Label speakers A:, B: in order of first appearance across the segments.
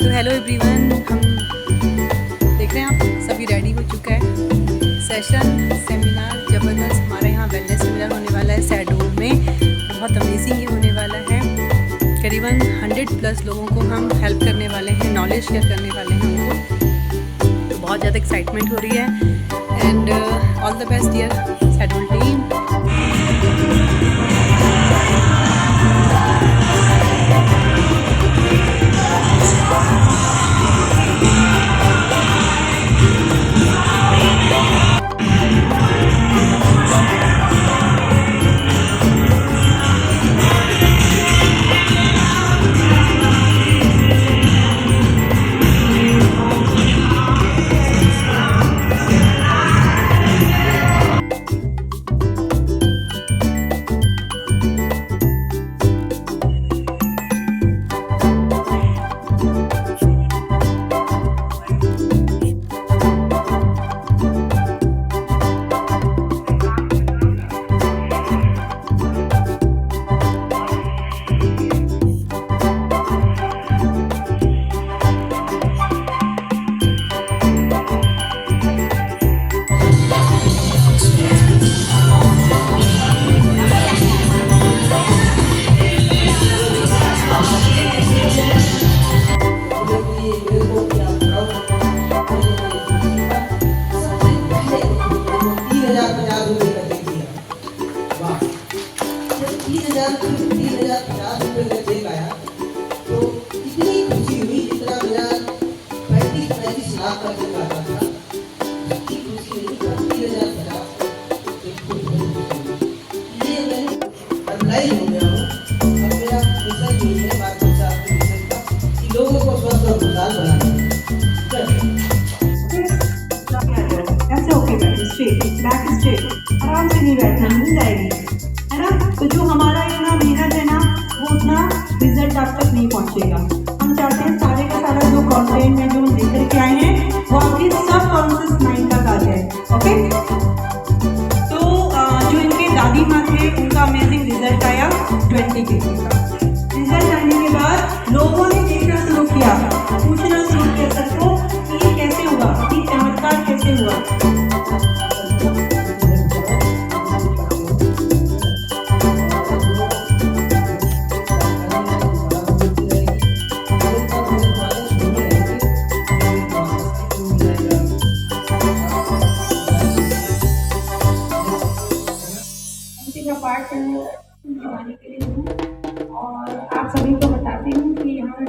A: तो hello everyone, हम देख रहे हैं आप सभी रेडी हो चुका है। सेशन सेमिनार ज़बरदस्त हमारे यहाँ वेलनेस सेमिनार होने वाला है शहडोल में। बहुत अमेजिंग ही होने वाला है। करीबन 100+ लोगों को हम हेल्प करने वाले हैं, नॉलेज शेयर करने वाले हैं उनको। तो बहुत ज़्यादा एक्साइटमेंट हो रही है and all the best dear Shahdol team.
B: तो इतनी खुशी हुई जितना मेरा 35 लाख का जो आता था, इतनी खुशी हुई 30,000 ये मैंने अप्लाई हो गया हूँ। अब मेरा मिशन यही है, बाकी साहब के मिशन का, कि लोगों को स्वस्थ और खुशहाल बनाना।
C: ऐसे ओके बैठ स्ट्रेट बैक स्ट्रेट आराम से नहीं बैठना, मिल जाएगी है ना। तो जो हमारा ये ना मेहनत है ना, वो उतना रिजल्ट आप तक नहीं पहुंचेगा। हम चाहते हैं सारे का सारा जो कंटेंट में जो हम लेकर के आए हैं वो आपकी सब कॉन्शियस माइंड तक आ जाए। ओके, तो जो इनके दादी माँ थे उनका अमेजिंग रिजल्ट आया 20 के का। रिजल्ट आने के बाद लोगों ने देखना शुरू किया, पूछना शुरू किया सर को कि ये कैसे हुआ, ये चमत्कार कैसे हुआ। पार्ट निभाने के लिए हूँ और आप सभी को बताती हूँ कि यहाँ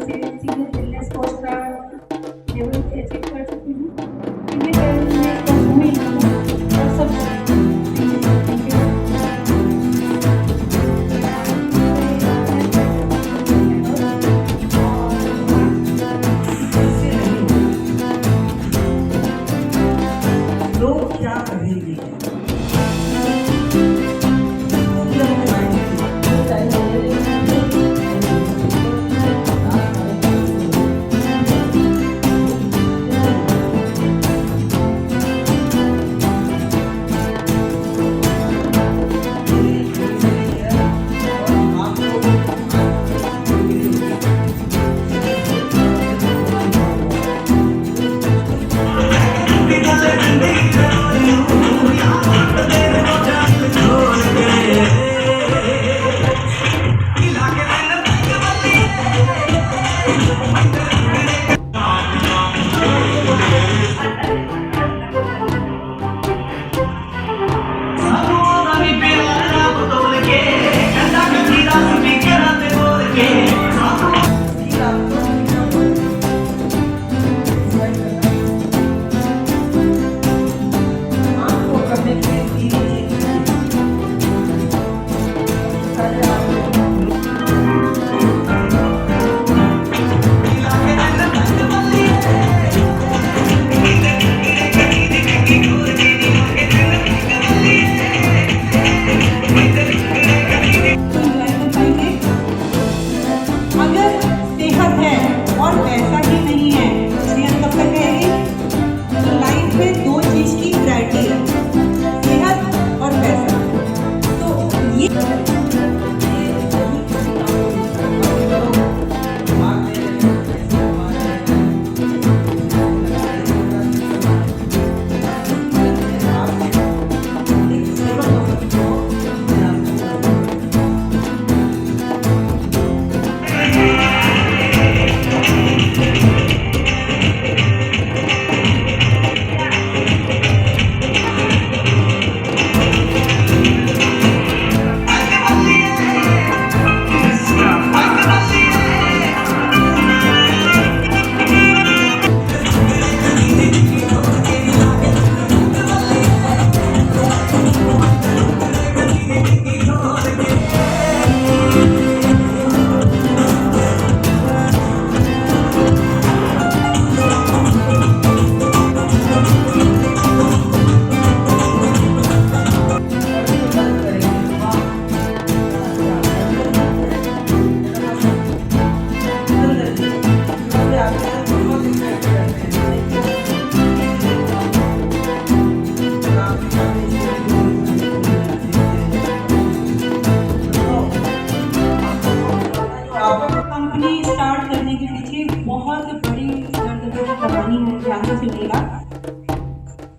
C: बहुत बड़ी दर्द कहानी है, ध्यान से सुनिएगा।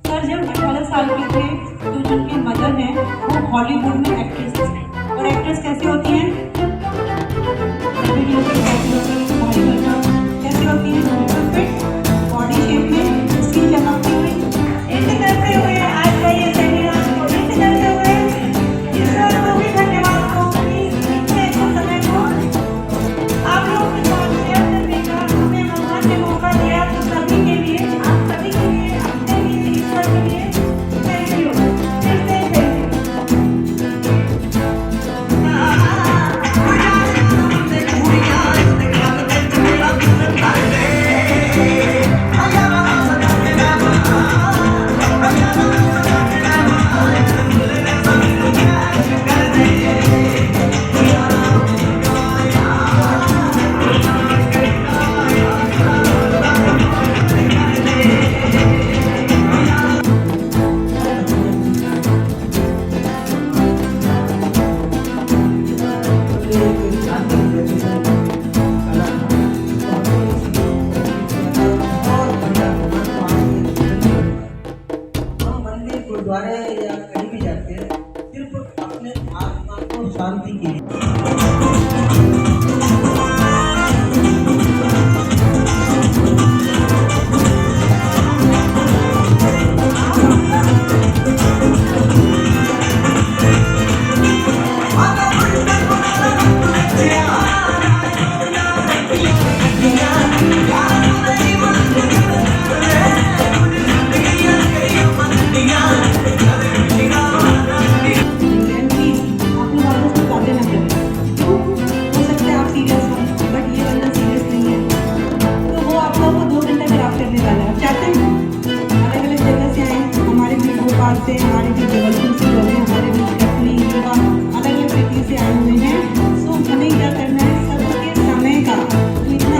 C: सर जब 18 साल के थे तो जो उनकी मदर हैं वो हॉलीवुड में एक्ट्रेस हैं। और एक्ट्रेस कैसी होती हैं? वीडियो की कैसी होती है, भारी भरकम कैसी होती है, बिल्कुल फिट, बॉडी शेप में स्किन चमकती हुई। ऐसे करते हुए आज का ये सेमिनार को ऐसे करते हुए ईश्वर को भी धन्यवाद को प्लीज इतने समय को आप लोगों के साथ शेयर करने का हमें भगवान ने मौका दिया। तो सभी के लिए, आप सभी के लिए, अपने लिए, ईश्वर के लिए थैंक यू, फिर से थैंक यू।
B: गुरुद्वारे या कहीं भी जाते हैं सिर्फ अपने आत्मा को शांति के लिए। से हमारे भी जबलपुर से लोग हैं, हमारे भी कटनी युवा अलग अलग सिटी से आए हुए हैं। सो हमें क्या करना है, सबके समय का तो इतना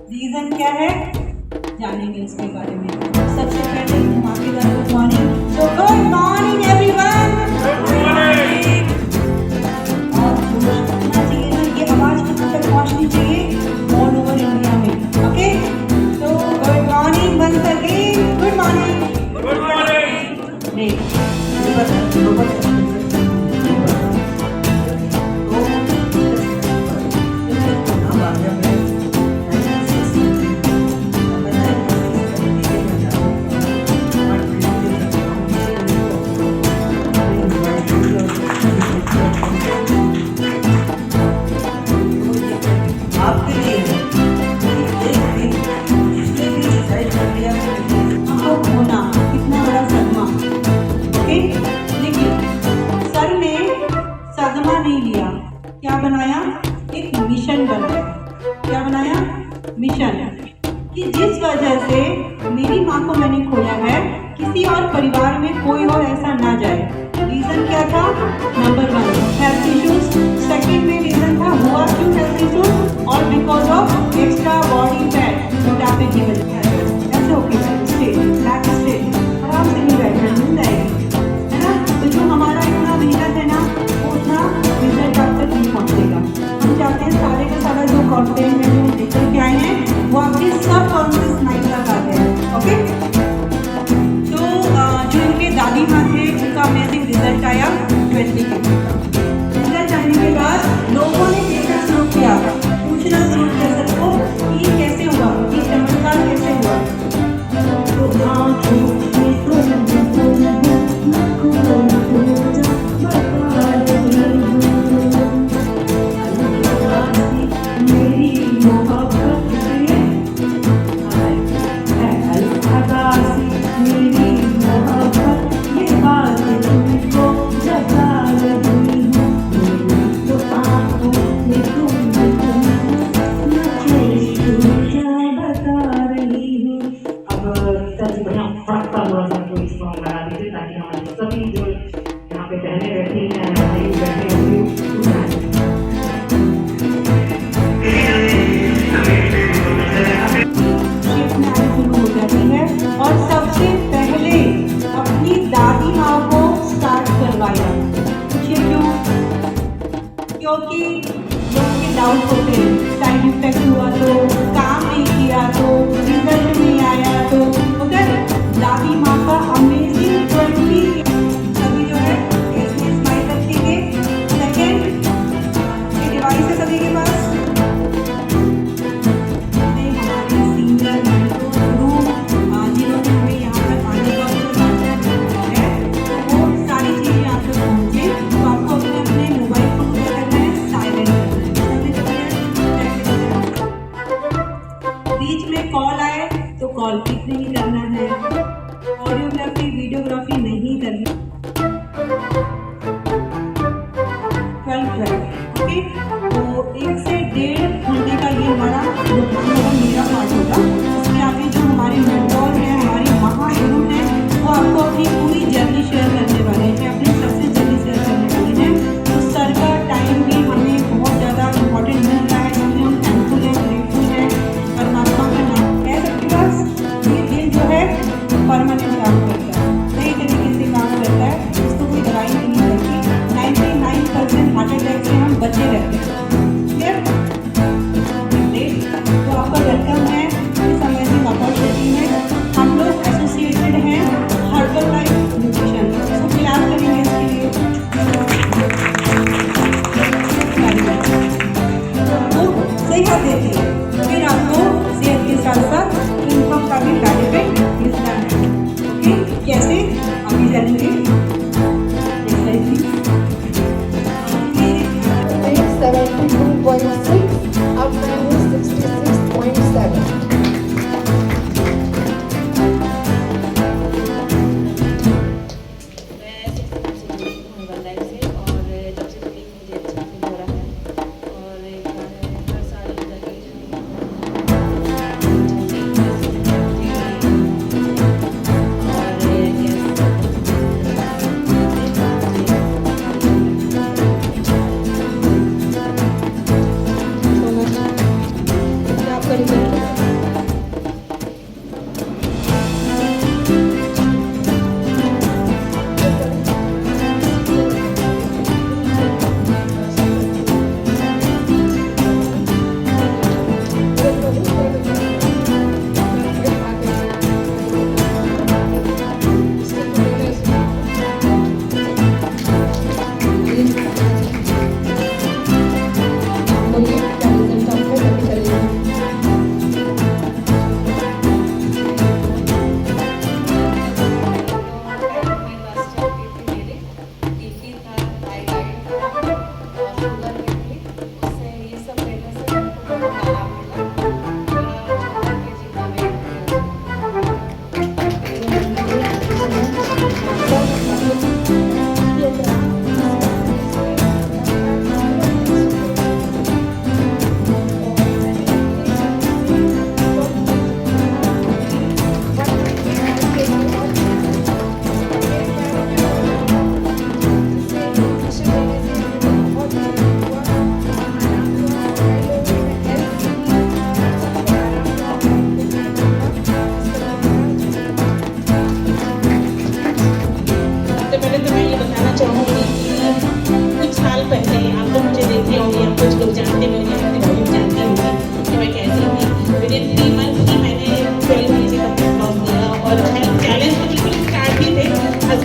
B: रीजन क्या है जानेंगे इसके बारे में। सबसे पहले धमाकेदार good morning. So good morning everyone. Good morning. और होना चाहिए ना, ये आवाज कहाँ तक पहुँचनी चाहिए ऑल ओवर इंडिया में। ओके, तो good morning once again. Good morning. Good morning. क्या बनाया, एक मिशन बनाया। क्या बनाया, मिशन, कि जिस वजह से मेरी माँ को मैंने खोया है किसी और परिवार में कोई और ऐसा ना जाए। रीजन क्या था, नंबर 1 हेल्थ इश्यूज, सेकंड में रीजन था हुआ क्यों हेल्थ इश्यूज, और because of extra body fat, मोटापे की वजह से। ऐसे ओके स्टेट रिजल्ट आया 20 के। रिजल्ट आने के बाद लोगों ने देखना शुरू किया, पूछना शुरू किया सबको कि ये कैसे हुआ, ये चमत्कार कैसे हुआ। तो आँखों में मेरी मोहब्बत मेरी मोहब्बत ये बात तुमको बता रही हूँ, तो आँखों में तुम क्या बता रही हूँ।
C: अब सच बढ़िया फटता हुआ सा कोई सॉन्ग लगा दीजिए ताकि हमारे सभी जो यहाँ पे बहने बैठी हैं नहीं बैठे होंगे सुनाएं।
B: शेप में आनी शुरू हो जाती है और सबसे पहले अपनी दादी माँ को स्टार्ट करवाया। पूछिए क्यों? क्योंकि लोगों के डाउट होते हैं, साइड इफेक्ट हुआ तो, काम नहीं किया तो, रिजल्ट नहीं आया तो, मगर दादी माँ का अमेजिंग 20 सभी जो है इसमें स्माइल रखेंगे। सेकेंड, ये डिवाइस है सभी के पास। हमारे सिंगर जिन्होंने हमें यहाँ पर आने का अवसर है, वो सारी चीज़ें यहाँ पर पहुँचे। तो आपको अपने अपने मोबाइल फोन क्या करना है, साइलेंट करना है। बीच में कॉल आए तो कॉल पिक नहीं करना है, ऑडियोग्राफी वीडियोग्राफी नहीं करनी। 12 ओके। तो 1 से 1.5 घंटे का ये हमारा प्रोग्राम होगा, मेरा पार्ट होगा। उसमें आगे जो हमारे मेंटोर हैं, हमारे महागुरु हैं, वो आपको अपनी पूरी जर्नी शेयर करने वाले हैं, अपनी सक्सेस जर्नी शेयर करने वाले हैं। तो सर का टाइम भी हमें बहुत ज़्यादा इम्पोर्टेंट मिल रहा है, इसलिए हम थैंकफुल हैं, ग्रेटफुल हैं। परमात्मा का नाम है सबके पास। ये दिल जो है परमानेंट काम करता है, नई तरीके से काम करता है, इसको कोई दवाई नहीं लगती। 99% हार्ट अटैक से हम बचे रहते हैं। क्लियर? तो आपका वेलकम है इस अमेजिंग अपॉर्चुनिटी में। हम लोग एसोसिएटेड हैं हर्बल लाइफ न्यूट्रिशन, इसको क्लैप करेंगे इसके लिए। आपको सेहत देती है, फिर आपको सेहत के साथ साथ इनकम का भी बेनिफिट मिलता है। ओके, कैसे अभी जानेंगे।
D: Please, 72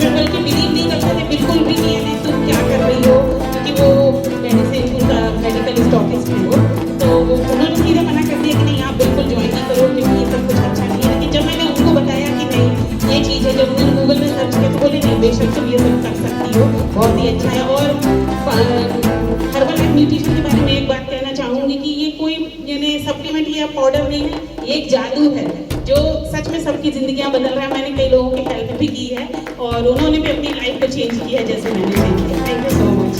D: हस्बैंड बल्कि बिलीव नहीं करते थे बिल्कुल भी नहीं है तुम क्या कर रही हो, क्योंकि वो मेडिसिन उनका मेडिकल स्टॉकिस्ट है वो, तो उन्होंने सीधे मना कर दिया कि नहीं आप बिल्कुल ज्वाइन नहीं करो क्योंकि ये सब कुछ अच्छा नहीं है। लेकिन जब मैंने उनको बताया कि नहीं ये चीज़ है, जब उन्होंने गूगल में सर्च किया तो बोले नहीं बेशक तुम ये सब कर सकती हो, बहुत ही अच्छा है। और हर्बल एंड न्यूट्रिशन के बारे में एक बात कहना चाहूँगी कि ये कोई यानी सप्लीमेंट या पाउडर नहीं है, ये एक जादू है जो सच में सबकी ज़िंदगियाँ बदल रहा है। मैंने कई लोगों की हेल्प भी की है और उन्होंने भी अपनी लाइफ को चेंज किया है जैसे मैंने चेंज किया। Thank you so much.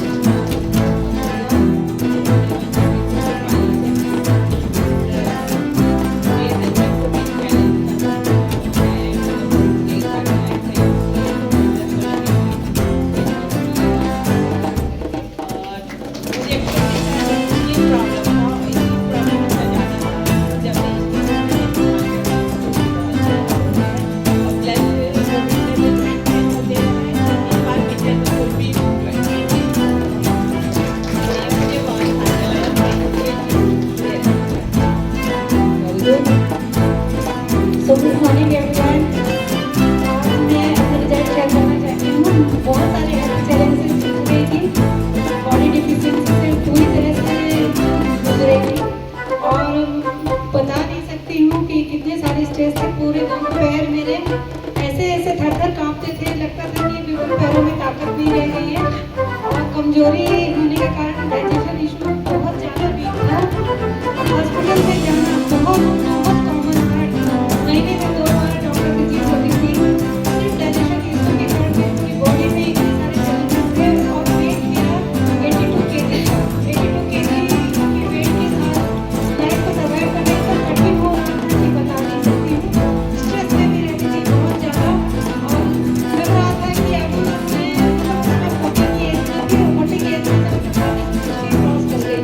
E: So good morning everyone. आज मैं अपना रिजल्ट शेयर करना चाहती हूँ। बहुत सारे हेल्थ चैलेंजेस गुजरेगी, बॉडी डिफिशिएंसी से पूरी तरह से गुजरेगी और बता नहीं सकती हूँ कि कितने सारे स्ट्रेस थे। पूरे दोनों पैर मेरे ऐसे ऐसे थर थर काँपते थे, लगता था कि बिल्कुल पैरों में ताकत नहीं रह गई है और कमजोरी होने के कारण डाइजेशन इशू बहुत ज़्यादा वीक था। हॉस्पिटल में जाना बहुत कॉमन था। महीने में 2 बार डॉक्टर की चीज होती थी। सिर्फ डाइजेशन इशू के कारण मेरी बॉडी में इतने सारे चैलेंजेस थे और वेट मेरा 82 kg था। 82 kg के वेट के साथ लाइफ को सर्वाइव करना इतना कठिन हो रहा था कि बता नहीं सकती हूँ। स्ट्रेस में भी रहती थी बहुत ज़्यादा और लग रहा था कि अब मैं 40 की एज में थी, 40 की एज में तब क्रॉस कर गई।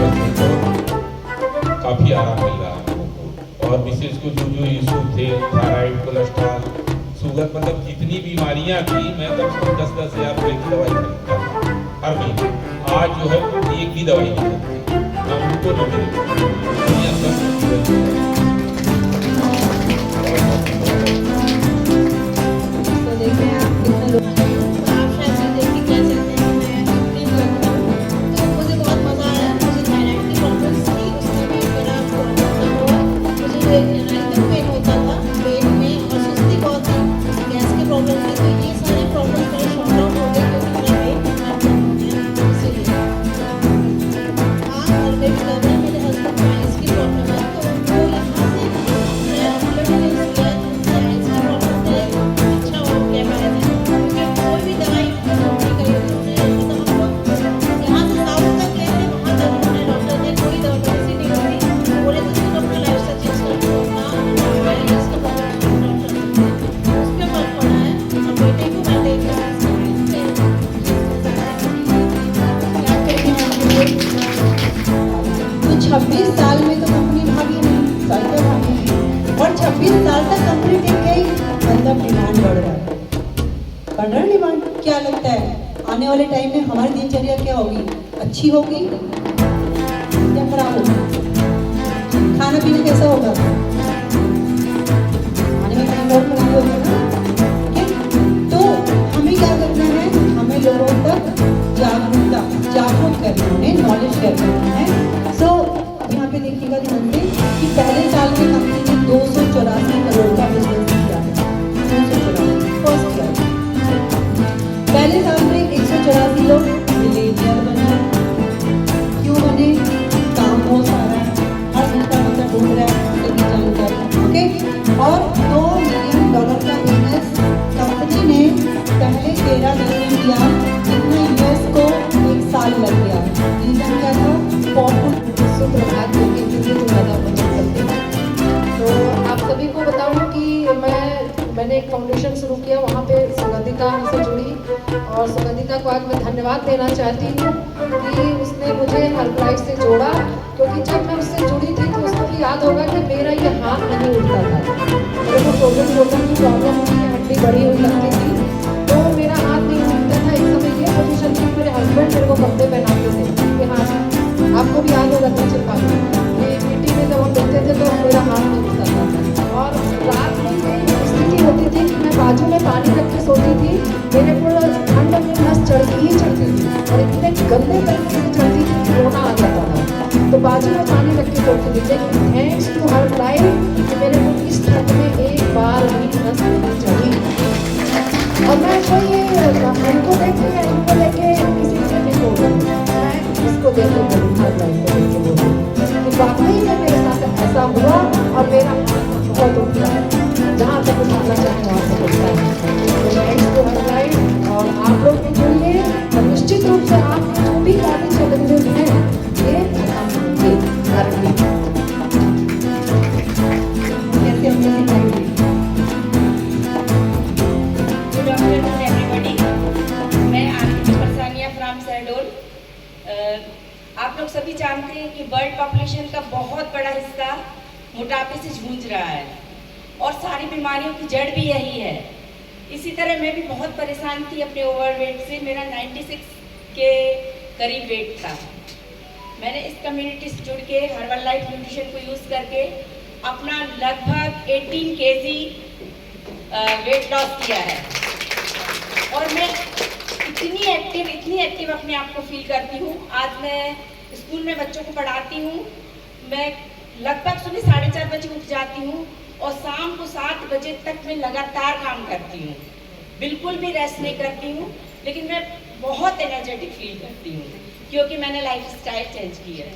E: लेकिन सुबह
F: काफ़ी आराम मिल रहा है हमको। और विशेष को जो जो इशू थे थायराइड, कोलेस्ट्रॉल, शुगर, मतलब जितनी बीमारियां थी मैं कम से कम 10-10 हज़ार रुपये की दवाई खरीदता था हर महीने। आज जो है एक भी दवाई नहीं लगती, ना उनको न
B: तो 26 साल में तो कंपनी भागी नहीं, साइकिल भागी, और 26 साल तक कंपनी टिक गई, मतलब डिमांड बढ़ रहा है, बढ़ रहा है डिमांड। क्या लगता है आने वाले टाइम में हमारी दिनचर्या क्या होगी, अच्छी होगी या खराब होगी? खाना पीना कैसा होगा? आने वाले टाइम बहुत खराब होगा ना। ठीक है, तो हमें क्या करना है, हमें लोगों तक जागरूक करना है, नॉलेज करना है। सो यहाँ पे देखिएगा ध्यान से कि पहले साल में कंपनी ने 284 करोड़ का बिजनेस किया है, 284 फर्स्ट ईयर। पहले साल में 184 लोग मिलेनियर बने। क्यों बने? काम बहुत सारा है, हर दूसरा बंदा ढूंढ रहा है सभी जानकारी। ओके, और $2 मिलियन का बिजनेस कंपनी ने पहले 13 दिन में किया, जितना यूएस को 1 साल लग गया। रीजन क्या था?
E: सुप्रभात को जो ज़्यादा पसंद करते हैं। तो आप सभी को बताऊं कि मैंने एक फाउंडेशन शुरू किया, वहाँ पे सुगंधिता से जुड़ी, और सुगंधिता को आज मैं धन्यवाद देना चाहती हूँ कि उसने मुझे हेल्पलाइन से जोड़ा, क्योंकि जब मैं उससे जुड़ी थी तो उसको भी याद होगा कि मेरा ये हाथ नहीं उठता था। मेरे को शोल्डर की प्रॉब्लम थी, हड्डी बड़ी हुई लगती थी, तो मेरा हाथ नहीं उठता था। एक समय ये पोजीशन थी, मेरे हस्बैंड मेरे को कपड़े पहनाते थे कि हाँ, आपको भी याद होगा नीचे पानी मिट्टी में जब हम बैठते थे तो मेरा हाथ नहीं उठता था। और रात में ये स्थिति होती थी कि मैं बाजू में पानी रख के सोती थी, मेरे को ठंड में नस चढ़ती ही चढ़ती थी, और इतने गंदे तरीके से चढ़ती थी कि रोना आ जाता था। तो बाजू में पानी रख के सोती थी, लेकिन थैंक्स टू हर लाइफ कि मेरे को इस ठंड में एक बार भी नस नहीं चढ़ी। और मैं कोई इनको देख के इनको लेके किसी से नहीं बोल रही, मैं इसको देख के हर लाइफ को देख के बोल रही कि वाकई में मेरे साथ ऐसा हुआ, और मेरा बहुत उठता है, जहाँ तक उठाना चाहे वहाँ से उठता है। तो थैंक्स टू हर लाइफ, और आप लोग भी जुड़िए, और निश्चित रूप से आप जो भी काफ़ी चैलेंजेस हैं ये खत्म होंगे।
B: कैसे हमने सिखाई?
G: गुड आफ्टरनून एवरीबॉडी, मैं आरती परसानिया फ्रॉम शहडोल। आप लोग सभी जानते हैं कि वर्ल्ड पॉपुलेशन का बहुत बड़ा हिस्सा मोटापे से जूझ रहा है, और सारी बीमारियों की जड़ भी यही है। इसी तरह मैं भी बहुत परेशान थी अपने ओवरवेट से। मेरा 96 के करीब वेट था। मैंने इस कम्युनिटी से जुड़ के हर्बल लाइफ न्यूट्रिशन को यूज़ करके अपना लगभग 18 kg वेट लॉस किया है, और मैं इतनी एक्टिव अपने आप को फील करती हूँ। आज मैं स्कूल में बच्चों को पढ़ाती हूँ। मैं लगभग सुबह 4:30 बजे उठ जाती हूँ, और शाम को 7 बजे तक मैं लगातार काम करती हूँ, बिल्कुल भी रेस्ट नहीं करती हूँ। लेकिन मैं बहुत एनर्जेटिक फील करती हूँ, क्योंकि मैंने लाइफ स्टाइल चेंज की है।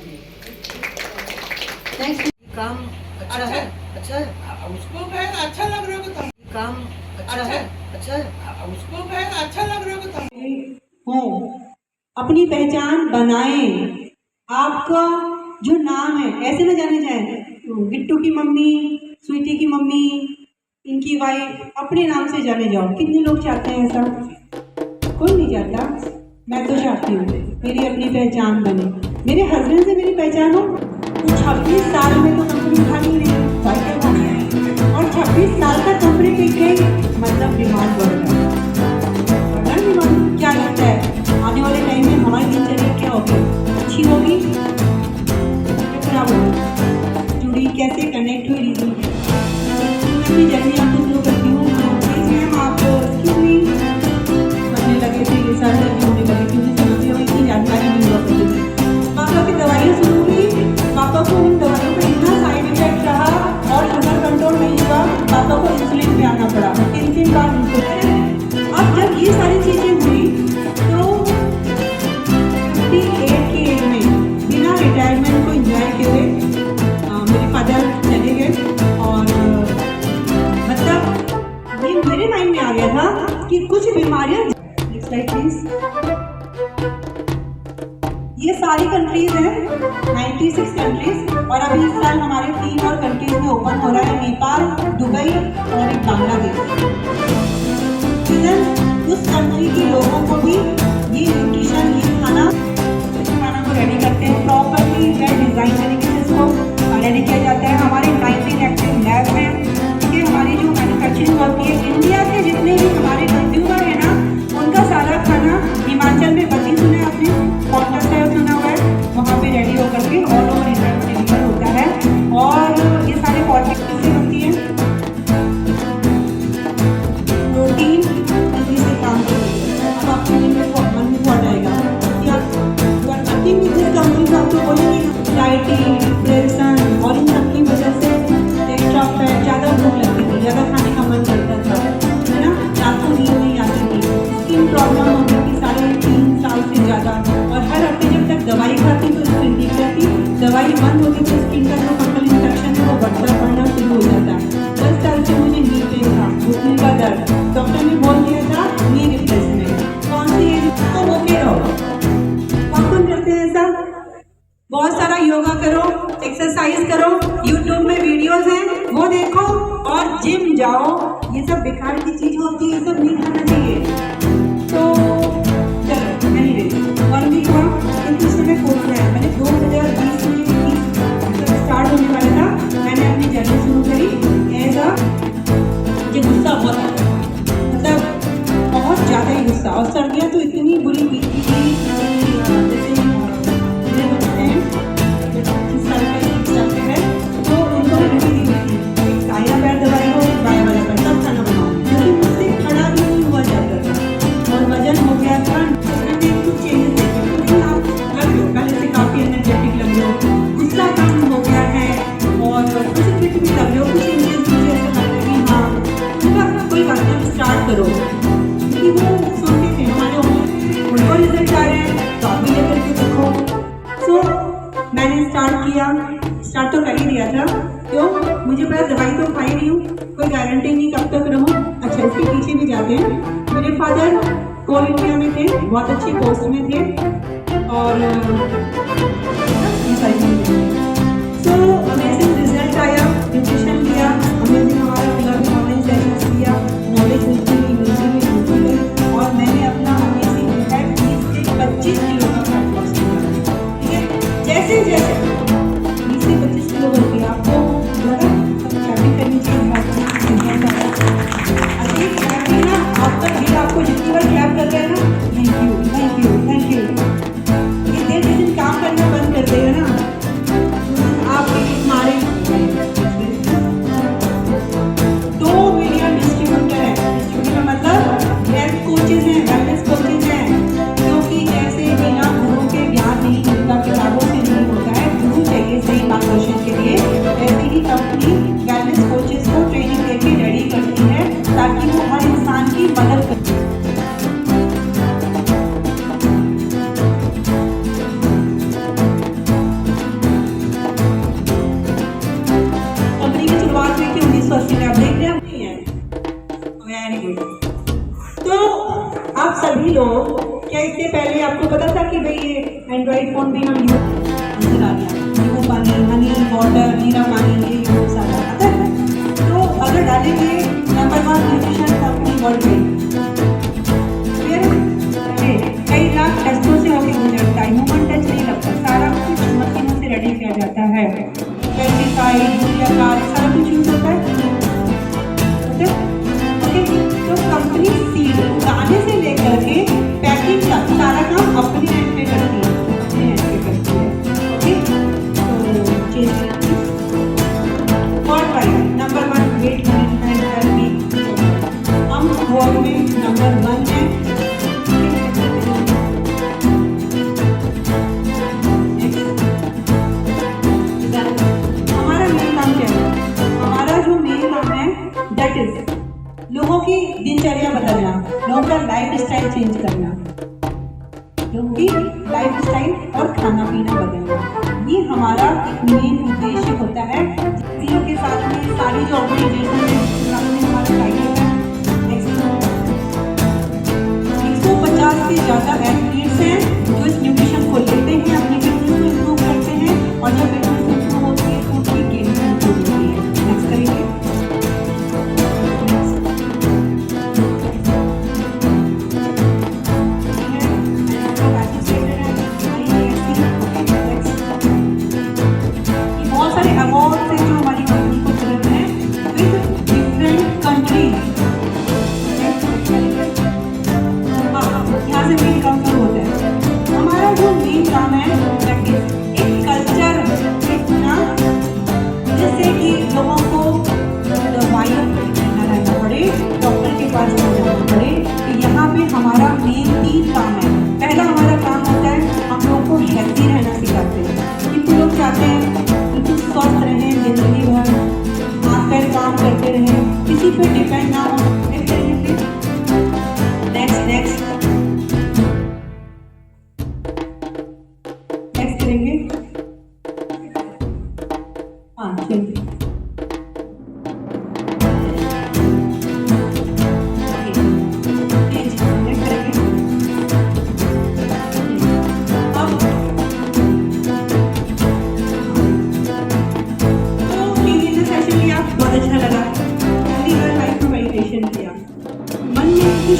B: थैंक्स।
A: काम अच्छा है, अच्छा है,
H: उसको कहे अच्छा लग रहा है तुम,
A: काम अच्छा है, अच्छा है,
H: उसको कहे अच्छा लग रहा है तुम।
C: हो, अपनी पहचान बनाएं। आपका जो नाम है ऐसे ना जाने जाए, गिट्टू की मम्मी, स्वीटी की मम्मी, इनकी वाइफ, अपने नाम से जाने जाओ। कितने लोग चाहते हैं ऐसा? कोई नहीं चाहता। मैं तो चाहती हूँ मेरी अपनी पहचान बने, मेरे हस्बैंड से मेरी पहचान हो। तो 26 साल में तो कंपनी भागी नहीं, साइकिल भागी नहीं, और 26 साल तक कंपनी टिक गई, मतलब डिमांड बढ़ रहा है। डिमांड क्या लगता है आने वाले टाइम में हमारी दिनचर्या क्या होगी, अच्छी होगी या खराब होगी? जुड़ी कैसे, कनेक्ट हुई रीजन अपनी जर्नी आपको शुरू करती हूँ। मैम आप बनने लगे थे, ये सारी चीज़ें होने लगी थी, मुझे समझिए में इतनी जानकारी नहीं हुआ करती थी। पापा की दवाइयाँ शुरू हुई, पापा को उन दवाइयों का इतना साइड इफेक्ट रहा और शुगर कंट्रोल नहीं हुआ, पापा को इंसुलिन पे आना पड़ा 3 बार इंसुलिन। अब जब ये सारी चीज़ें हुई तो 58 की एज में बिना रिटायरमेंट को इंजॉय किए हुए मेरे फादर चले गए, और मतलब ये मेरे माइंड में आ गया था कि कुछ बीमारियां, नेक्स्ट स्लाइड प्लीज, ये सारी कंट्रीज हैं 96 कंट्रीज, और अभी इस साल हमारे 3 और कंट्रीज में ओपन हो रहा है, नेपाल, दुबई और एक बांग्लादेश। उस कंट्री के लोगों को भी ये न्यूट्रिशन, ये खाना को रेडी करते हैं प्रॉपरली, वेल डिजाइन दवाई बंद होती तो स्किन का जो फंगल इन्फेक्शन है वो बढ़ना शुरू हो जाता है। 10 साल से मुझे नी पेन था, घुटने का दर्द, डॉक्टर ने बोल दिया था नी रिप्लेसमेंट। कौन सी एज तो ओके रहो। कौन करते हैं ऐसा? बहुत सारा योगा करो, एक्सरसाइज करो, यूट्यूब में वीडियोस हैं वो देखो और जिम जाओ। ये सब बेकार की चीज होती है, ये सब नहीं खाना चाहिए। तो चलो एनीवेज 1 वीक हुआ, लेकिन उस समय कोर्स में आया। मैंने 2020 में स्टार्ट होने वाला था, मैंने अपनी जर्नी शुरू करी एज अ मुझे गुस्सा बहुत आता है, मतलब बहुत ज़्यादा ही गुस्सा। और सर्दियाँ तो इतनी बुरी बीती थी, जैसे तो उनको भी एक साया पैर दवाई हो, एक बाया वाला पैर, तब खाना बनाओ, क्योंकि मुझसे खड़ा भी नहीं हुआ जाता था और वजन हो गया था। मैंने कुछ चेंजेस देखे, क्योंकि आप लग रहे हो पहले से काफ़ी एनर्जेटिक लग रहे हो, गुस्सा कम हो गया है और कुछ फिट भी लग रहे हो। कुछ चेंजेस मुझे ऐसा लग रहा है कि हाँ मतलब कोई बात नहीं, स्टार्ट करो। क्योंकि वो सुनते थे हमारे उनको रिजल्ट आ रहे हैं तो आप भी लेकर के देखो। सो मैंने स्टार्ट तो कर ही दिया था। क्यों? मुझे पता दवाई तो खाई नहीं हूँ, कोई गारंटी नहीं कब तक रहूँ। अच्छा, इसके पीछे भी जाते हैं। मेरे फादर कोल इंडिया में थे, बहुत अच्छी पोस्ट में थे और सो अमेजिंग रिजल्ट आया। न्यूट्रिशन लिया, अमेजिंग हमारा क्लब ऑनलाइन सेशंस लिया, नॉलेज मिलती गई, मिलती गई और मैंने अपना अमेजिंग इम्पैक्ट 20 से 25 किलो का फैट लॉस किया। ठीक है, जैसे जैसे 20 से 25 किलो बढ़ गया, आपको लगा सब कैपिंग करनी चाहिए। अभी कैपिंग ना आपका दिल आपको जितनी बार क्लैप कर रहा है ना, thank you thank you thank you, ये दिल जिस दिन काम करना बंद कर देगा ना, आपके किस मारे 2 मिलियन डिस्ट्रीब्यूटर हैं। डिस्ट्रीब्यूटर मतलब हेल्थ कोचेज हैं, वेलनेस कोचेज हैं, क्योंकि ऐसे बिना गुरु के ज्ञान नहीं मिलता, किताबों से नहीं होता है, गुरु चाहिए सही मार्गदर्शन के लिए। ऐसी ही कंपनी वेलनेस कोचेज को ट्रेनिंग देके रेडी करती है ताकि वो हर इंसान की मदद करे। कंपनी की शुरुआत हुई थी 1980 में, आप देख रहे हैं वेरी गुड। तो आप सभी लोग क्या इससे पहले आपको पता था कि भाई ये एंड्रॉइड फोन भी हम यूज अंदर आ गया, नींबू पानी, हनी वाटर, जीरा पानी, ये सारा आता है। तो अगर डालेंगे नंबर 1 न्यूट्रिशन कंपनी वर्ल्ड में, कई लाख टेस्टों से होकर गुजरता है, ह्यूमन टच नहीं लगता, सारा कुछ मशीनों से रेडी किया जाता है। पेस्टिसाइड, यूरिया, सारा कुछ यूज होता है। ओके, तो कंपनी सीड उगाने से लेकर के पैकिंग तक सारा काम अपने एंड पे करती है, अपने एंड पे करती है। ओके, तो चेंज और नंबर 1 वेट मैनेजमेंट हेल्थ। हम वर्ल्ड में नंबर 1 है। हमारा मेन काम क्या है? हमारा जो मेन काम है दैट इज लोगों की दिनचर्या बदलना, लोगों का लाइफ स्टाइल चेंज करना, लोगों की लाइफ स्टाइल और खाना पीना बदलना, ये हमारा एक मेन उद्देश्य होता है। जियो के साथ में सारी जो ऑर्गेनाइजेशन है हमारा टाइटल है 150 से ज़्यादा एथलीट्स हैं जो इस न्यूट्रिशन को लेते हैं, अपनी फिटनेस को इम्प्रूव करते हैं और जब फिटनेस इम्प्रूव होती है तो उनकी गेम इम्प्रूव होती है। नेक्स्ट करेंगे। बहुत सारे अवार्ड हैं जो हमारी कंपनी को मिले हैं विद डिफरेंट कंट्रीज। यहाँ से मेन काम शुरू होता है। हमारा जो मेन काम है एक कल्चर इतना, जिससे कि लोगों को दवाइयों न रहना पड़े, डॉक्टर के पास न जाना पड़े। तो यहाँ पे हमारा मेन 3 काम है। पहला हमारा काम होता है हम लोगों को हेल्दी रहना सिखाते हैं। कितने लोग चाहते हैं बिल्कुल स्वस्थ रहें जिंदगी भर, हाथ पैर काम करते रहें, किसी पे डिपेंड ना हो। नेक्स्ट करेंगे हाँ चलिए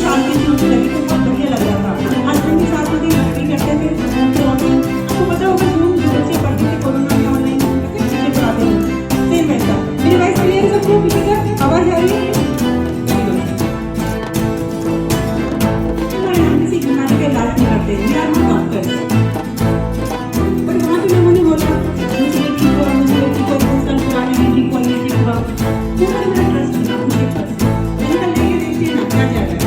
C: शांति से उनकी लगी तो बहुत बढ़िया लग रहा था। हस्बैंड के साथ होती नौकरी करते थे, घूमते ऑनलाइन, आपको पता होगा जूम जो बच्चे पढ़ते थे कोरोना में ऑनलाइन बच्चे पढ़ाते हैं, सेम वैसा। मेरी वाइस क्लियर सबको किसी का आवाज आ रही है? हम किसी बीमारी का इलाज नहीं करते, we are not doctors. But वहाँ पे लोगों ने बोला मुझे ये ठीक हुआ, मुझे ये ठीक हुआ, इंसान पुराने नहीं ठीक हुआ, ये ठीक हुआ, पूरा मेरा ट्रस्ट बना मुझे ट्रस्ट। मैंने कहा लेके देखते हैं ना क्या जा रहा है।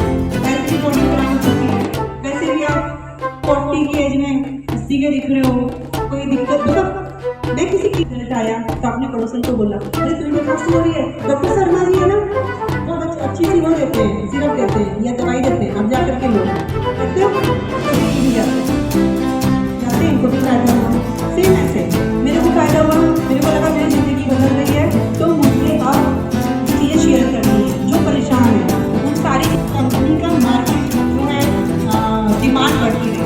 C: 40 की एज में 80 के दिख रहे हो, कोई दिक्कत मतलब मैं किसी की रिजल्ट आया तो अपने पड़ोसन को बोला अरे तुम्हें खांसी हो रही है, डॉक्टर शर्मा जी है ना बहुत अच्छी सी वो देते हैं, सिरप देते हैं या दवाई देते हैं, अब जा करके लो करते हो नहीं जाते इनको भी फायदा हुआ। सेम ऐसे मेरे को फायदा हुआ, मेरे को लगा मेरी ज़िंदगी बदल रही है तो मुझे अब चीज़ें शेयर करनी है। जो परेशान है उन सारी कंपनी का मार्केट जो है डिमांड बढ़ती है।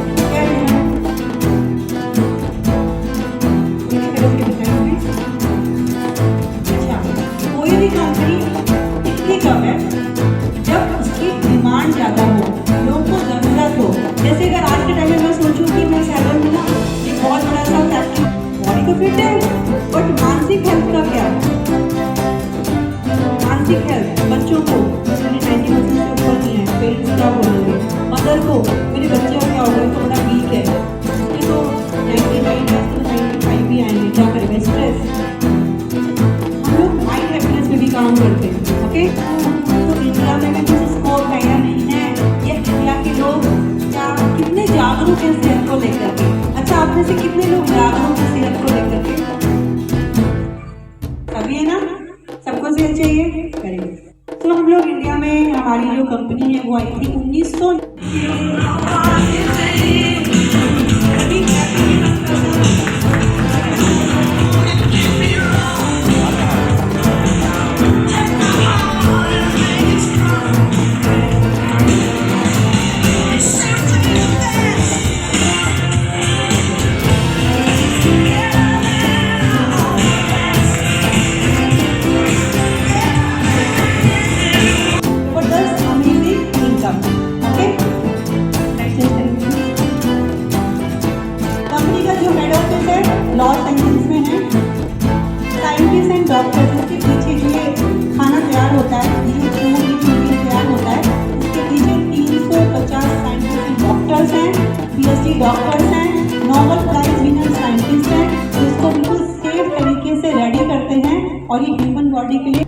C: अच्छा कोई भी कंपनी इतनी कम है जब उसकी डिमांड ज़्यादा हो, लोगों को ज़रूरत हो। जैसे अगर आज के टाइम में मैं सोचूं कि मैं सैलून में ना एक बहुत बड़ा सा फैक्ट्री, बॉडी तो फिट है बट मानसिक हेल्थ का क्या? मानसिक हेल्थ बच्चों को मैंने 90% से ऊपर किए हैं, पेरेंट्स क्या बोलेंगे, मदर को मेरे बच्चे का क्या होगा तो बड़ा वीक है, उसके तो 95 भी आएंगे, क्या करेंगे स्ट्रेस। हम लोग माइंड हैप्पीनेस में भी काम करते हैं। ओके तो इंडिया में भी कुछ स्कोप है या नहीं है, ये इंडिया के लोग क्या कितने जागरूक हैं सेहत को लेकर के? अच्छा आप में से कितने लोग जागरूक हैं सेहत को लेकर के? सभी है ना, सबको सेहत चाहिए करेंगे। तो हम लोग इंडिया में हमारी जो कंपनी है वो आई थी 1900 लॉस एंजल्स में है। साइंटिस्ट एंड डॉक्टर्स उसके पीछे जो ये खाना तैयार होता है, ये फूड ये तैयार होता है, उसके पीछे 350 साइंटिस्ट एंड डॉक्टर्स हैं, PhD डॉक्टर्स हैं, नोबेल प्राइज विनर साइंटिस्ट हैं, जिसको बिल्कुल सेफ तरीके से रेडी करते हैं और ये ह्यूमन बॉडी के लिए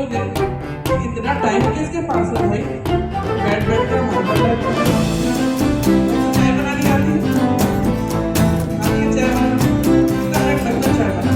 H: मुझे इतना टाइम किसके पास है भाई, बैठ बैठ कर मार चाय बनानी आती है चाय बनाना चाय बनाना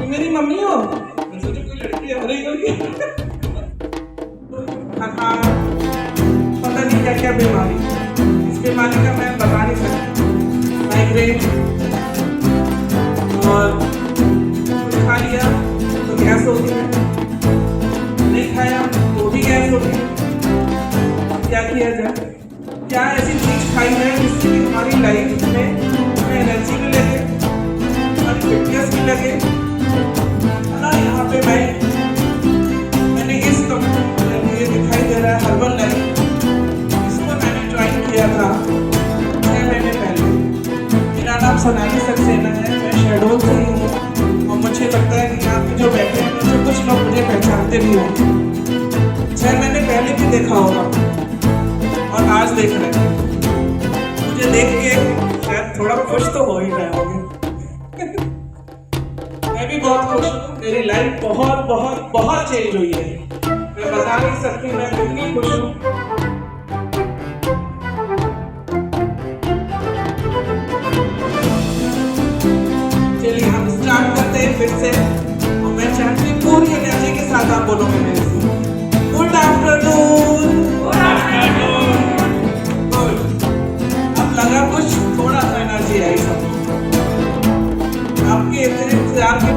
H: मेरी मम्मी हो, मैं सोचा कोई लड़की है हरी पता नहीं क्या क्या बीमारी, इस बीमारी का मैं बता नहीं सकती। माइग्रेन और कुछ खा लिया तो गैस होती है, नहीं खाया तो भी गैस होती है। क्या किया जाए, क्या ऐसी चीज खाई है जिससे कि हमारी लाइफ में हमें एनर्जी भी लगे, हमारी फिटनेस भी लगे। यहाँ पे मैंने इस मुझे दिखाई दे रहा है हर्बल लाइफ, इसको मैंने ज्वाइन किया था 6 महीने पहले। मेरा नाम सोनाली सक्सेना है, मैं शहडोल से ही हूँ और मुझे लगता है कि यहाँ पे जो बैठे हैं मुझे कुछ लोग मुझे पहचानते भी होंगे। 6 महीने पहले भी देखा होगा और आज देख रहे हैं। मुझे देख के शायद थोड़ा खुश तो हो ही रहे होंगे। मैं भी बहुत खुश हूँ, मेरी लाइफ बहुत बहुत बहुत चेंज हुई है, मैं बता नहीं सकती मैं कितनी खुश हूँ। चलिए हम स्टार्ट करते हैं फिर से, और मैं चाहती हूँ पूरी एनर्जी के साथ आप बोलोगे मेरे से गुड आफ्टरनून। गुड, अब लगा कुछ थोड़ा सा एनर्जी आई सब आपके इतने इंतजार में।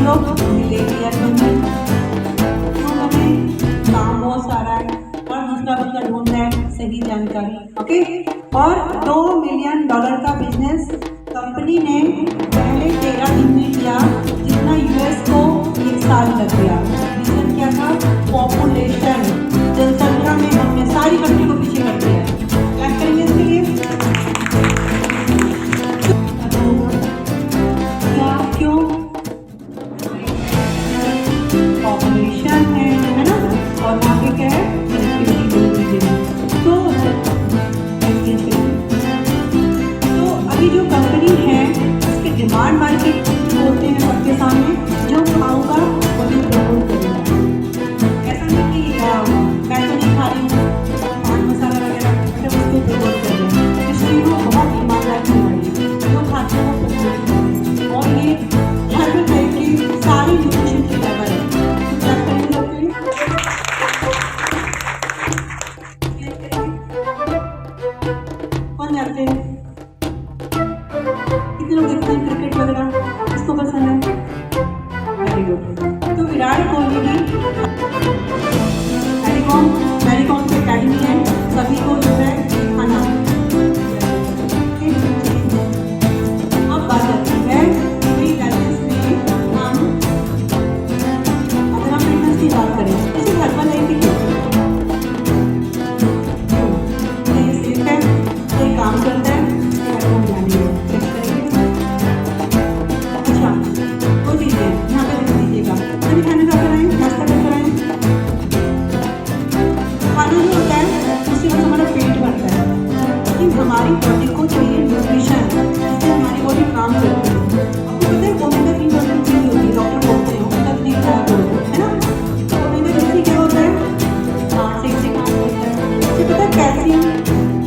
C: लोग मिले तो हमें काम बहुत सारा है और दूसरा बच्चा ढूंढ रहा है सही जानकारी। ओके, और $2 मिलियन का बिजनेस कंपनी ने पहले 13 दिन में किया, जितना यूएस को 1 साल लग गया। रीजन क्या था? पॉपुलेशन, जनसंख्या में हमने सारी कंट्री को पीछे कर दिया। क्या करेंगे इसके लिए? क्या, क्यों? पॉपुलेशन है ना, और आगे क्या है? तो अभी जो कंपनी है उसके डिमांड मार्केट बोलते हैं सबके सामने, जो खाऊंगा वही प्रमोट करूँगा। ऐसा नहीं कि मैं तो नहीं खा रही हूँ पान मसाला वगैरह, मतलब उसको प्रमोट कर रहे हैं। इसलिए वो बहुत ईमानदार खिलाड़ी, जो खाते हैं वो प्रमोट करते हैं, और ये हर टाइप की सारी न्यूट्रिशन की लेवल है। क्या करेंगे? सी बात करें, इसे घर पर नहीं क्यों? ये सेफ है, ये काम करता है, घर को जाने है, चेक करेंगे। अच्छा, वो लीजिए, यहाँ पे लिख दीजिएगा, कभी खाना खा कर आए, नाश्ता कर कर आए। खाना जो होता है उससे बस हमारा पेट भरता है, लेकिन हमारी बॉडी को चाहिए न्यूट्रिशन, जिससे हमारी बॉडी काम करती है। आपको पता है ओमेगा 3 परसेंट चीज होती है, डॉक्टर बोलते हैं ओमेगा 3 क्या है ना? ओमेगा 3 क्या होता है? हाँ, सही से काम करता है। मुझे पता है कैल्शियम,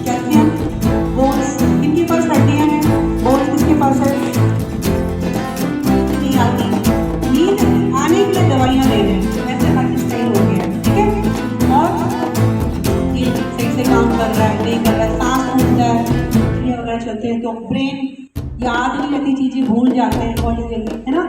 C: कैल्शियम बोन्स किनके पास हड्डियाँ हैं, बोन्स किसके पास है? नहीं आती, नींद आने के लिए दवाइयाँ ले रहे हैं, ऐसे लाइफ स्टाइल हो गया है, ठीक है? और ये सही से काम कर रहा है, नहीं कर रहा है, सांस फूलता है, ये वगैरह चलते हैं तो ब्रेन याद नहीं रहती, चीज़ें भूल जाते हैं बहुत जल्दी, है ना?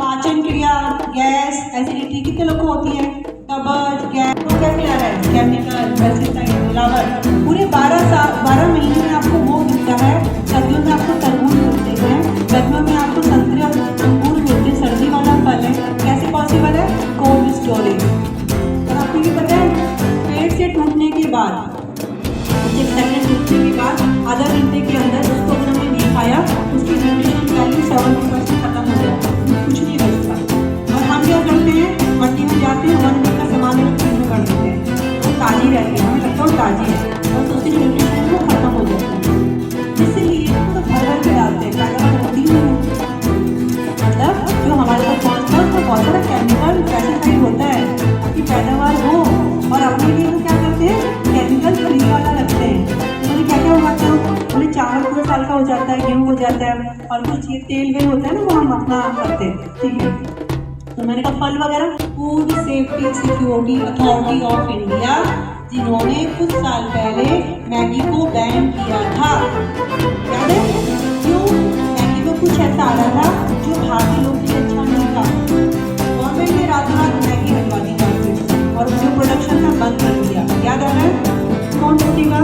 C: पाचन क्रिया, गैस, एसिडिटी कितने लोग को होती है? कब्ज, गैस, तो क्या खिला रहा है? केमिकल, पेस्टिसाइड, मिलावट। पूरे 12 महीने में आपको वो मिलता है। सर्दियों में आपको तरबूज मिलते हैं, गर्मियों में आपको संतरे और अंगूर मिलते हैं, सर्दी वाला फल है। कैसे पॉसिबल है? Cold storage. और आपको ये पता है पेट से टूटने के बाद, उसके सेकंड टूटने के बाद आधा घंटे के अंदर उसको अगर हमने नहीं खाया, उसकी न्यूट्रिशन वैल्यू 70% खत्म हो जाता है, कुछ नहीं बचता। और हम क्या करते हैं, मंडी में जाते हैं, 1 वीक का सामान अलग चीज में कर देते हैं, वो ताज़ी रहती है, हमें लगता है वो ताज़ी है, और उसकी जो न्यूट्रिशन है वो खत्म हो जाता है। इसलिए उसको भर भर के डालते हैं, पैदावार होती नहीं है। मतलब जो हमारे पास पहुँचता है उसमें बहुत सारा केमिकल, पेस्टिसाइड होता है, ताकि पैदावार हो। और अपने लिए वो क्या करते हैं, केमिकल फ्री वाला रखते हैं। उन्होंने क्या क्या उगाते हो, उन्हें चावल पूरे साल का हो जाता है, गेहूँ हो जाता है, और कुछ ये तेल वेल होता है ना, वो हम अपना करते हैं, ठीक है? तो मैंने कहा फल वगैरह। Food safety security authority of India, जिन्होंने कुछ साल पहले मैगी को बैन किया था, याद है क्यों? मैगी में कुछ ऐसा आ रहा था जो भारतीय लोग के लिए अच्छा नहीं था। गवर्नमेंट ने रात रात मैगी हटवा दी मार्केट और जो प्रोडक्शन था बंद कर दिया, याद आ रहा है? कौन रखेगा?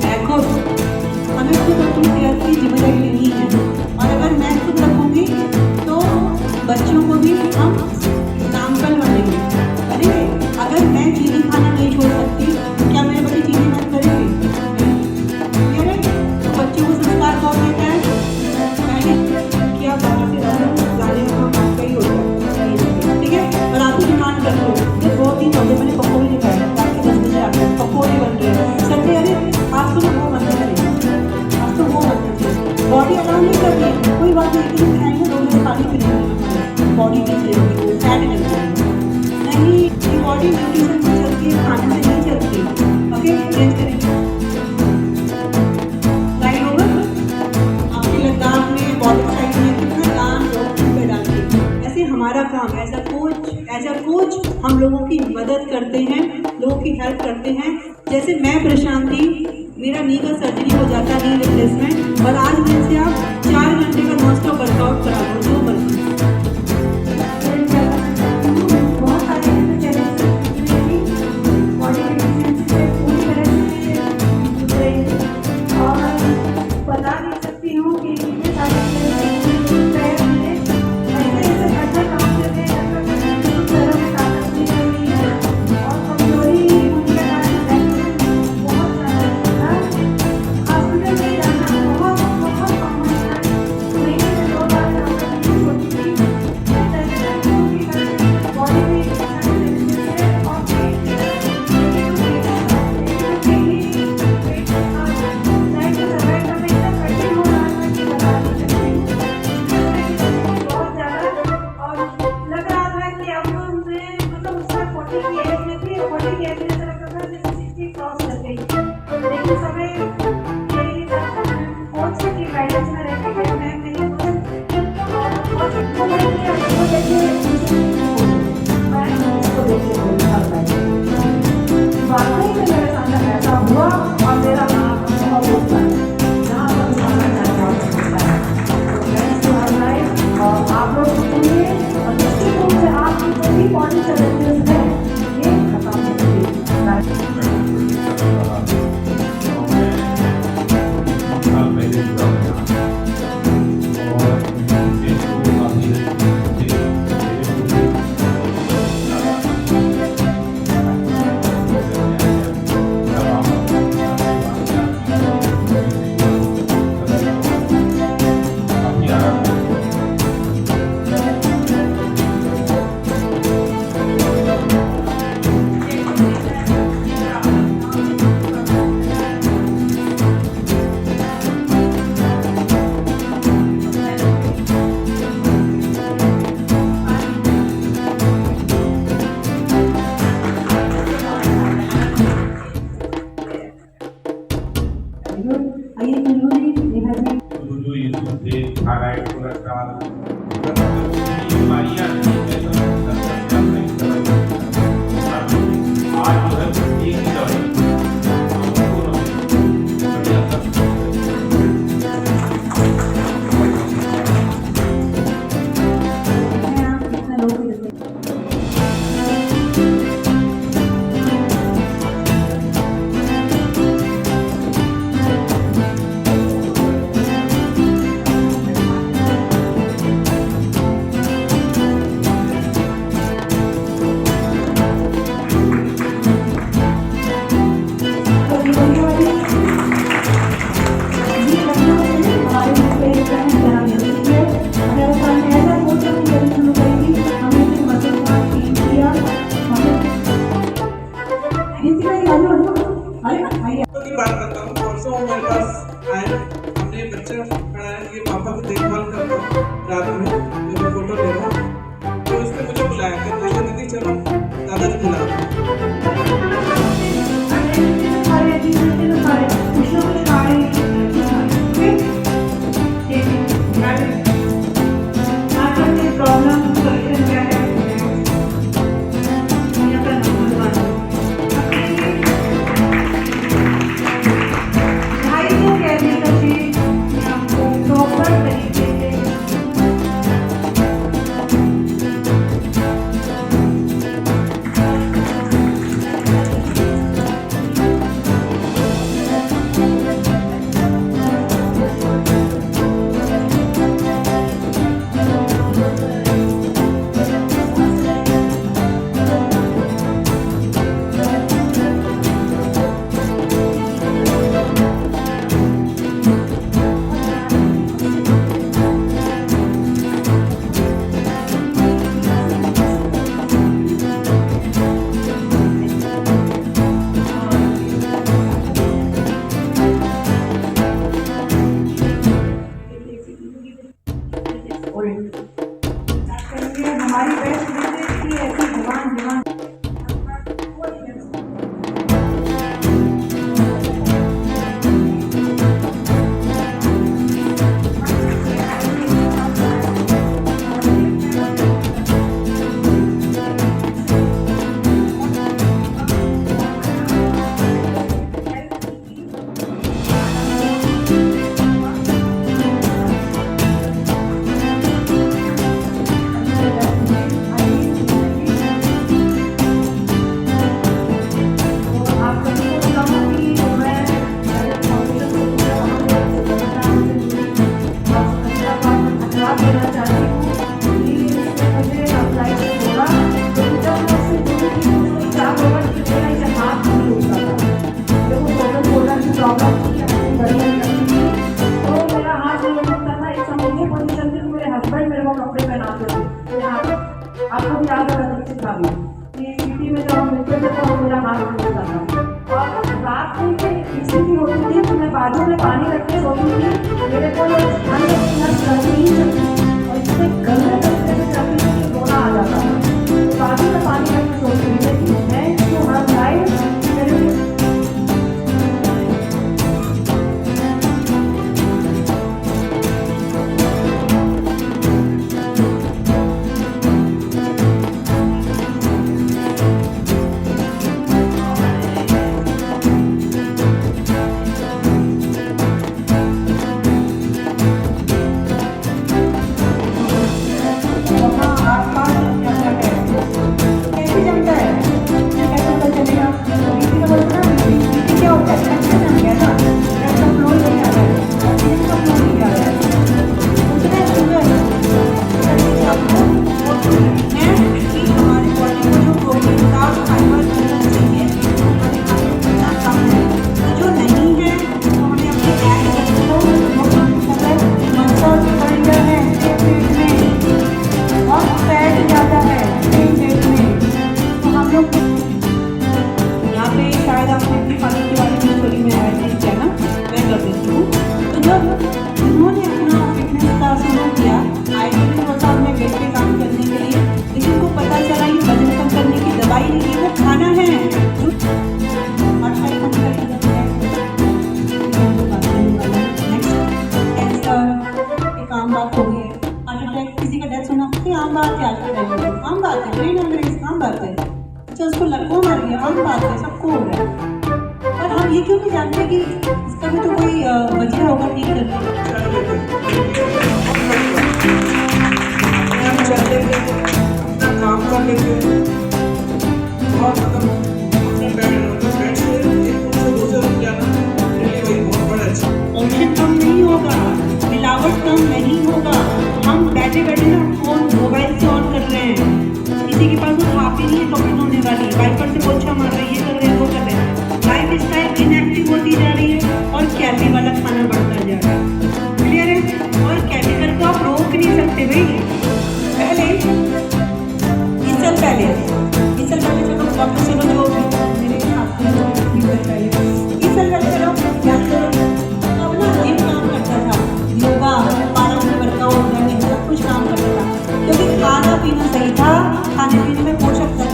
C: मैं खुद, हमें खुद अपनी सेहत की जिम्मेदारी लेनी है, और अगर मैं खुद रखूँगी तो बच्चों को भी हम एग्जाम्पल बनेंगे। अगर मैं चीनी खाना नहीं छोड़ सकती तो क्या मेरे बच्चे चीनी बंद करेंगे? क्लियर है? तो बच्चों को संस्कार कौन देता है? पहले क्या बाहर से गाने का काम का ही होता है, ठीक है? और आपको डिमांड कर लो, ये 2 दिन हो गए मैंने पकौड़े नहीं खाए, रात के 10 बजे आते हैं पकौड़े बन रहे हैं, संडे अरे आज तो वो बनना चाहिए, आज तो वो बनना चाहिए। बॉडी अलाउ नहीं कर रही, कोई बात नहीं, लेकिन खाएंगे 2 दिन खाली फिर बॉडी नहीं चलेगी, फैट नहीं चलेगी। नहीं, ये बॉडी न्यूट्रिशन से चलती है, खाने से नहीं चलती। ओके, चेंज करेंगे। राइट होगा? आपके लद्दाख में, बॉर्डर साइड में कितना दान लोग पे डालते हैं। ऐसे हमारा काम एज अ कोच हम लोगों की मदद करते हैं, लोगों की हेल्प करते हैं। जैसे मैं प्रशांति, मेरा नी का सर्जरी हो जाता है, नी रिप्लेसमेंट, और आज मेरे से आप 4 घंटे का नॉन स्टॉप वर्कआउट करा दो, जो बल्कि
E: बहुत सारे ऐसे चैलेंजेस बॉडी डेफिशिएंसी से पूरी तरह से गुजरे और बता नहीं सकती हूँ कि इतने सारे ऐसे ऐसे काम करते हैं घरों में ताकत नहीं रहती है और कमजोरी होने के कारण बहुत ज़्यादा हॉस्पिटल में जाना बहुत बहुत कॉमन है। महीने में 2 बार जाना होती थी, बॉडी में लेकिन समय यही बहुत सी गाइडेंस में रहती है, मैं नहीं बोल वाकई में मेरे सामने ऐसा हुआ और मेरा नाम बहुत होता है, जहाँ पर सामने जाता है और आप लोग सुनिए और निश्चित रूप से आपकी जो भी बॉडी चैलेंजेस है ये खत्म होगी।
H: चलो दादाजी बुला
C: हमारी बेस्ट की ऐसी जवान जवान आपको भी याद होगा सबसे खाली ये सिटी में जब हम मिलते थे तो मेरा हाथ टूटता था और रात में किसी भी होती थी तो मैं बाजू में पानी रख के सोती थी मेरे को ठंड गर्मी ही चलती और इससे गंदे तरीके से चलती थी कि रोना आ जाता था तो बाजू में पानी रख के सोती थी लेकिन मैं जो हर लाइफ मेरे आम बात है आजकल आम बात है ब्रेन हेमरेज आम बात है अच्छा उसको लकवा मर गया आम बात है सबको हो रहा है पर हम ये क्यों नहीं जानते कि इसका भी तो कोई वजह होगा ठीक करने
H: हम चलते थे अपना काम कर लेते थे और अपने बेड से एक से दूसरे रुक जाना मेरे लिए बहुत बड़ा अच्छा
B: ऑप्शन कम नहीं होगा मिलावट कम नहीं होगा हम बैठे बैठे ना फोन मोबाइल से ऑन कर रहे हैं किसी के पास वो हाथ ही नहीं है कपड़े धोने वाली वाइपर से पोछा मार रहे हैं ये कर रहे हैं वो कर रहे हैं लाइफ स्टाइल इनएक्टिव होती जा रही है और कैफे वाला खाना बढ़ता जा रहा है क्लियर है और केमिकल को आप रोक नहीं सकते भाई पहले इस साल पहले चलो डॉक्टर से जो मेरे हाथ में इस साल पहले चलो याद करो अब ना जिम काम करता था योगा पार्क में वर्कआउट रनिंग सब कुछ काम करता था क्योंकि खाना पीना सही था खाने पीने में पोषक तत्व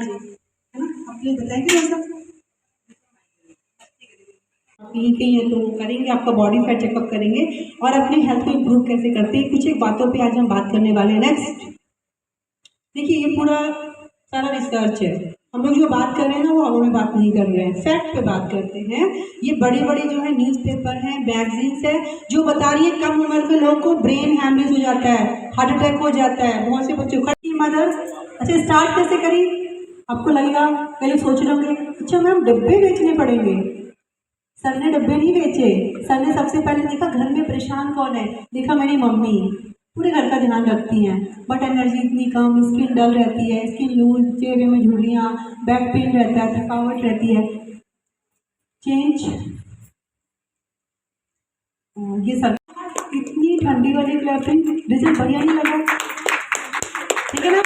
C: जी है ना, आप प्लीज बताएंगे वैसा कहीं कहीं है तो करेंगे, आपका बॉडी फैट चेकअप करेंगे और अपनी हेल्थ को इम्प्रूव कैसे करते हैं, कुछ एक बातों पे आज हम बात करने वाले हैं। नेक्स्ट देखिए, ये पूरा सारा रिसर्च है, हम लोग जो बात कर रहे हैं ना वो हवा में बात नहीं कर रहे हैं, फैक्ट पे बात करते हैं। ये बड़ी बड़ी जो है न्यूज़पेपर हैं, मैगजीन्स है, जो बता रही है कम उम्र के लोग को ब्रेन हैमरेज हो जाता है, हार्ट अटैक हो जाता है, बहुत से बच्चों की मदर। अच्छा, स्टार्ट कैसे करी? आपको लगेगा पहले सोच रहे होंगे अच्छा मैम डब्बे बेचने पड़ेंगे। सर ने डब्बे नहीं बेचे, सर ने सबसे पहले देखा घर में परेशान कौन है, देखा मेरी मम्मी पूरे घर का ध्यान रखती हैं बट एनर्जी इतनी कम, स्किन डल रहती है, स्किन लूज, चेहरे में झुर्रियाँ, बैक पेन रहता है, थकावट रहती है। चेंज ये सब इतनी ठंडी वाली क्लैपिंग, रिजल्ट बढ़िया नहीं लगा, ठीक है ना।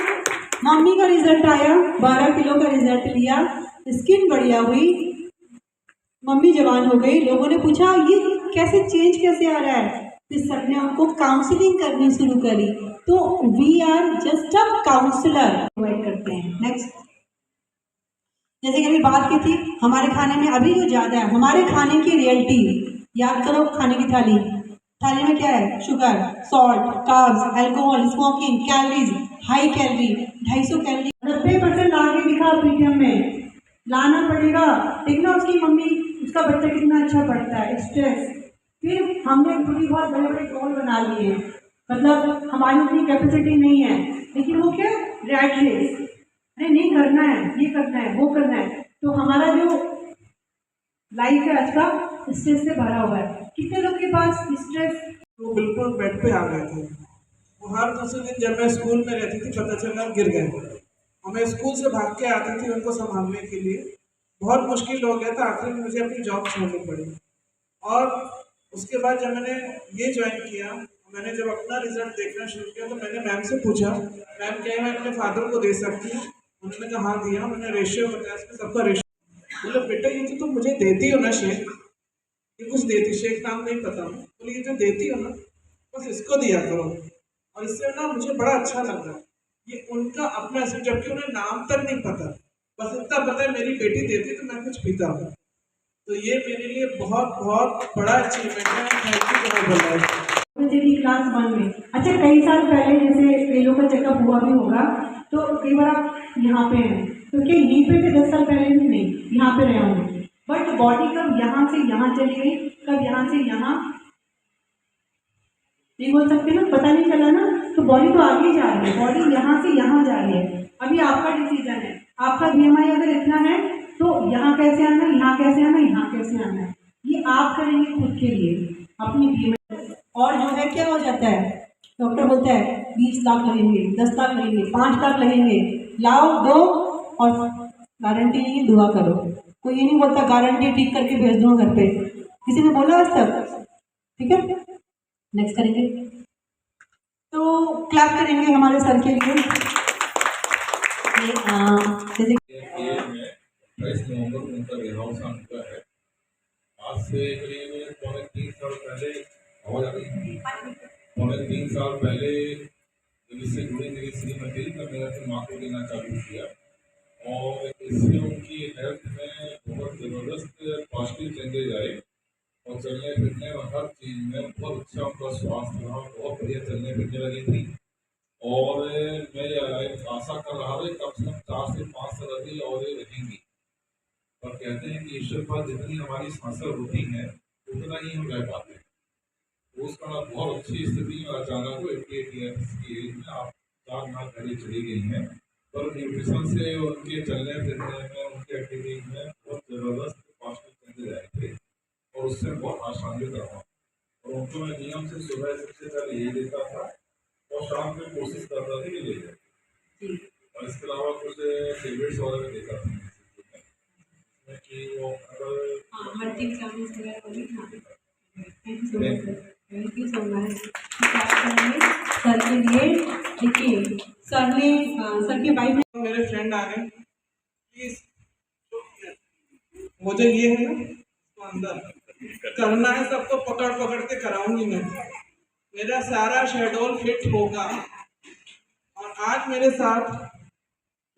C: मम्मी का रिजल्ट आया, 12 किलो का रिजल्ट लिया, स्किन बढ़िया हुई, मम्मी जवान हो गई। लोगों ने पूछा ये कैसे चेंज कैसे आ रहा है, फिर सर ने उनको काउंसलिंग करनी शुरू करी। तो we are just a counsellor provide करते हैं। नेक्स्ट, जैसे कि अभी बात की थी हमारे खाने में अभी जो ज़्यादा है, हमारे खाने की रियलिटी याद करो। खाने की थाली, थाली में क्या है? Sugar, salt, carbs, alcohol, smoking, calories, high calorie, 250 calorie. 90% ला के दिखा पीटीएम में, लाना पड़ेगा। देखना उसकी मम्मी, उसका बच्चा कितना अच्छा पढ़ता है, स्ट्रेस। फिर हमने पूरी बहुत बड़े बड़े गोल बना लिए हैं, मतलब हमारी उतनी कैपेसिटी नहीं है, लेकिन वो क्या रैट रेस, अरे नहीं करना है, ये करना है, वो करना है। तो हमारा जो लाइफ है आज का स्ट्रेस से भरा हुआ है। कितने लोग के पास स्ट्रेस?
H: वो बिल्कुल बेड पे आ गए थे। वो हर दूसरे दिन जब मैं स्कूल में रहती थी पता चला गिर गए, और मैं स्कूल से भाग के आती थी उनको संभालने के लिए। बहुत मुश्किल हो गया था, आखिर में मुझे अपनी जॉब छोड़नी पड़ी। और उसके बाद जब मैंने ये ज्वाइन किया, मैंने जब अपना रिजल्ट देखना शुरू किया तो मैंने मैम से पूछा, मैम क्या मैं अपने फादर को दे सकती हूँ? उन्होंने कहा हाँ दिया। मैंने रेशियो बताया, इसमें सबका रेशियो। बोले बेटा ये तो तुम मुझे देती हो ना शेक, ये कुछ देती, शेक नाम नहीं पता, बोले ये जो देती हो ना बस इसको दिया करो। और इससे ना मुझे बड़ा अच्छा लग रहा, ये उनका अपना से, जबकि उन्हें नाम तक नहीं पता, बस इतना पता है मेरी बेटी देती तो मैं कुछ पीता हूँ। तो ये मेरे लिए बहुत बहुत बड़ा अचीवमेंट है। Thank you so much.
C: Class 1 में, अच्छा कई साल पहले जैसे कई लोग का चेकअप हुआ भी होगा, तो कई बार आप यहाँ पे हैं तो क्या यहीं पे थे 10 साल पहले भी? नहीं, यहाँ पे रहे होंगे, बट बॉडी कब यहाँ से यहाँ चली गई, कब यहाँ से यहाँ, नहीं बोल सकते ना, पता नहीं चला ना। तो बॉडी तो आगे जा रही है, बॉडी यहाँ से यहाँ जा रही है। अभी आपका डिसीजन है, आपका BMI अगर इतना है तो यहाँ कैसे आना है, यहाँ कैसे आना है, यहाँ कैसे आना है, ये आप करेंगे खुद के लिए अपनी BMI। और जो है क्या हो जाता है, डॉक्टर बोलता है 20 लाख लगेंगे, 10 लाख लगेंगे, 5 लाख लगेंगे, लाओ दो, और गारंटी नहीं है, दुआ करो। कोई ये नहीं बोलता गारंटी ठीक करके भेज दूंगा घर पे, किसी ने बोला आज तक? ठीक है, नेक्स्ट करेंगे तो क्लैप करेंगे हमारे सर के लिए। जैसे
F: 22 नवंबर को उनका देहावसान हुआ है। आज से करीब 3 साल पहले, आवाज आ रही है, 3 साल पहले जब इससे जुड़ी मेरी श्रीमती, तब मैंने अपनी माँ को देना चालू किया, और इससे उनकी हेल्थ में बहुत ज़बरदस्त पॉजिटिव चेंजेज आए, और चलने फिरने और हर चीज़ में बहुत अच्छा उनका स्वास्थ्य रहा, बहुत बढ़िया चलने फिरने लगी थी। और मैं आशा कर रहा था कम से कम 4 से 5 साल अभी और रहेंगी। और कहते हैं कि ईश्वर पर जितनी हमारी सांसें होती हैं उतना ही हम रह पाते हैं। तो उसका बहुत अच्छी स्थिति में अचानक को 88 ईयर्स की एज में आप 4 माह पहले चली गई हैं, पर न्यूट्रिशन से उनके चलने फिरने में, उनके एक्टिविटीज में बहुत ज़बरदस्त पॉजिटिव चेंजेज आए थे, और उससे बहुत आसानियत रहा। और उनको मैं नियम से सुबह सबसे पहले यही देता था, और शाम में कोशिश करता था कि ले जाए, और इसके अलावा कुछ टेबलेट्स वगैरह देता था कि वो अगर
C: thank you so much sir के लिए। देखिए सर ने, सर के वाइफ ने,
H: मेरे फ्रेंड आ गए, प्लीज मुझे ये है ना तो अंदर करना है, सबको पकड़ पकड़ के कराऊंगी मैं, मेरा सारा शेड्यूल फिट होगा। और आज मेरे साथ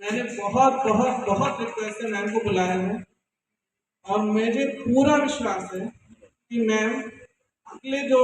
H: मैंने बहुत बहुत बहुत रिक्वेस्ट से मैम को बुलाया है और मुझे पूरा विश्वास है कि मैम अगले जो